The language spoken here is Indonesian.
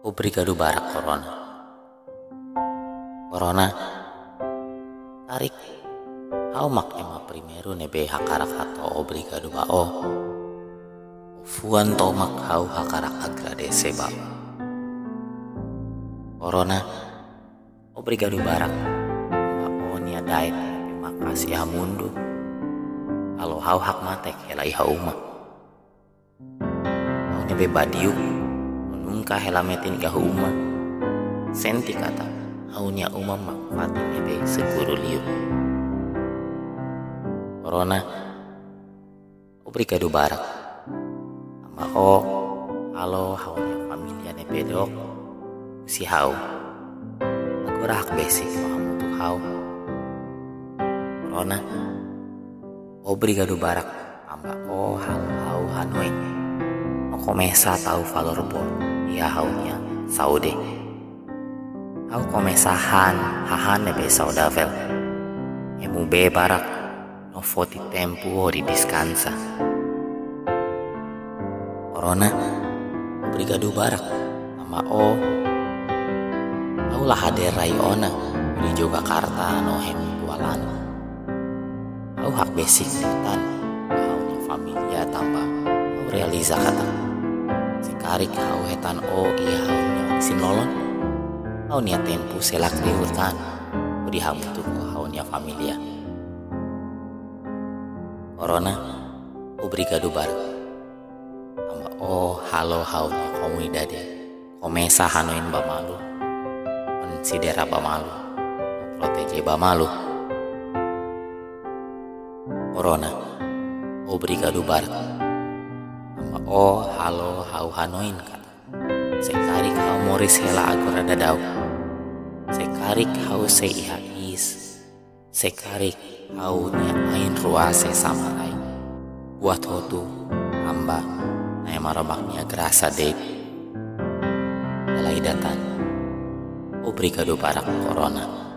Obrigado barak corona. Corona, tarik. Hau mak ema primero nebe hakarak hato obrigado bao. Fuan to mak hau hakarak agradece bao. Corona, obrigado barak. Bao nia dait makasih hamundu. Kalau hau hak matek helai hauma. Hau nebe badiuk. Nungka helametin ka uma senti kata haunya umam makfatin nebe seguru liu. Corona obrigado barak ama halo haunya familia nebe dok si hau agora hak basic mahamu tu hau. Corona obrigado barak ama hau Hanoi komesa tahu valor bon ya haunya saude hau komesahan hahan nebe saudavel emu be barak no foti tempo di diskansa. Corona obrigado barak ama hau lah hadir rayona di Jogakarta no hem kualan hau hak basic tan haunya familia tambah realiza kata karik hau hetan iya haunya sinolon hau nia tempu selak di hutan di hamutu haunya familia. Corona obrigado barak ama halo haunya komunidade komesa hanoin bamalu konsidera bamalu protege bamalu. Corona obrigado barak halo hau hanoin kata sekarik hau moris hela agora dadau sekarik hau seihais sekarik hau niatain ruase samarai buat hotu hamba na marabaknya gerasa dek alai datan obrigado barak corona.